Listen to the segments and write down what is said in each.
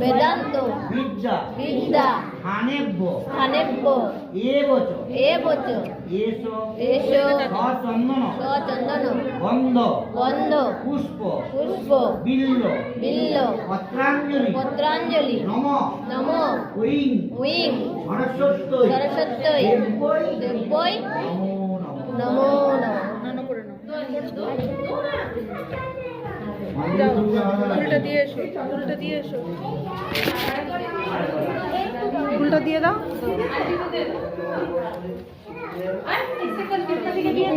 বেদান্ত বিদ্যা বিদ্যা স্থানেভ্য স্থানেভ্য এবচ এবচ এসো এসো সচন্দন সচন্দন গন্ধ গন্ধ পুষ্প পুষ্প বিল্ল বিল্ল পত্রাঞ্জলি পত্রাঞ্জলি নম নম ঐং উইং সরস্বত্যৈ সরস্বত্যৈ দেব্যৈ দেব্যৈ নমো নমঃ। নমো নমঃ। যাও ফুলটা দিয়ে এসো, ফুলটা দিয়ে এসো, ফুলটা দিয়ে দাও।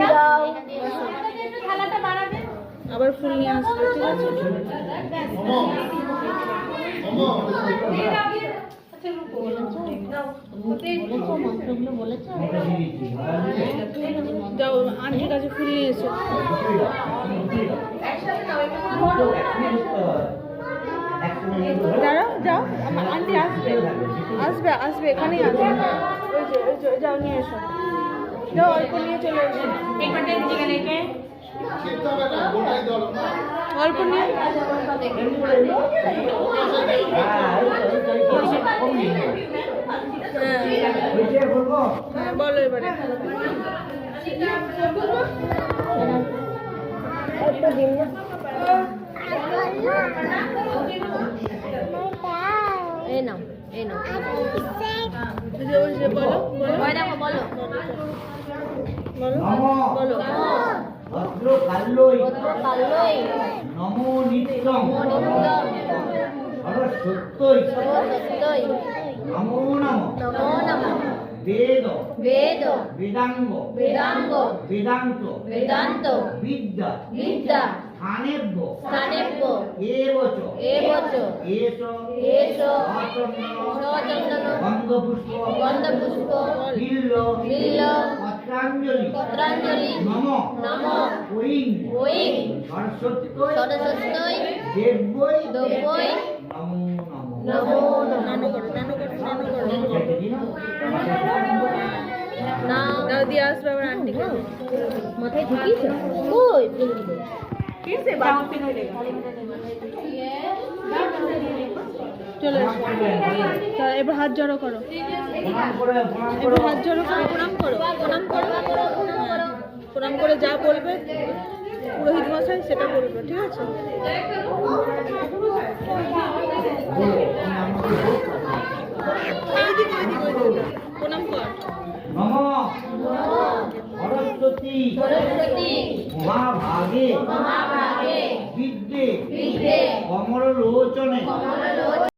দাও। আবার ফুল নিয়ে আসবে, ঠিক আছে? যাও আন্টির কাছে ফুল নিয়ে এসো। দাঁড়াও, যাও, আমার আন্টি আসবে, আসবে আসবে, এখানেই আসবে। ওই যে যাও নিয়ে এসো, যাও অল্প নিয়ে চলে এসো। অল্প নিয়ে হ্যাঁ বলো এবারে। এই নাও এই নাও ওই যে বলো বলো ভয় দেখো বলো বলো নমঃ বলো। ভদ্রকাল্যৈ ভদ্রকাল্যৈ নমো নিত্যং নিত্যং সরস্বত্যৈ সরস্বত্যৈ নমো নমঃ। নমো নমঃ। বেদ বেদ বেদাঙ্গ বেদাঙ্গ বেদান্ত বেদান্ত বিদ্যা বিদ্যা স্থানেভ্য স্থানেভ্য এবচ এবচ এসো এসো সচন্দন সচন্দন গন্ধপুষ্প গন্ধপুষ্প বিল্ল বিল্ল পত্রাঞ্জলি পত্রাঞ্জলি নম নম ঐং ঐং সরস্বত্যৈ সরস্বত্যৈ দেব্যৈ দেব্যৈ নমো নমঃ। নমো নমঃ। নানু করো নানু করো নানু করো। না দাও দিয়ে আসবে আবার আন্টিকে। মাথায় ঢুকিয়েছো কই চলে এসো। তা এবার হাত জড়ো করো, প্রণাম করে এবার হাত জড়ো করো, প্রণাম করো, প্রণাম করো, হ্যাঁ, প্রণাম করে যা বলবে পুরোহিত মশাই সেটা বলবে, ঠিক আছে? এইদিকে, এইদিকে, ওইদিকে। প্রণাম কর। নমঃ সরস্বতী সরস্বতী মহাভাগে মহাভাগে বিদ্যে বিদ্যে কমললোচনে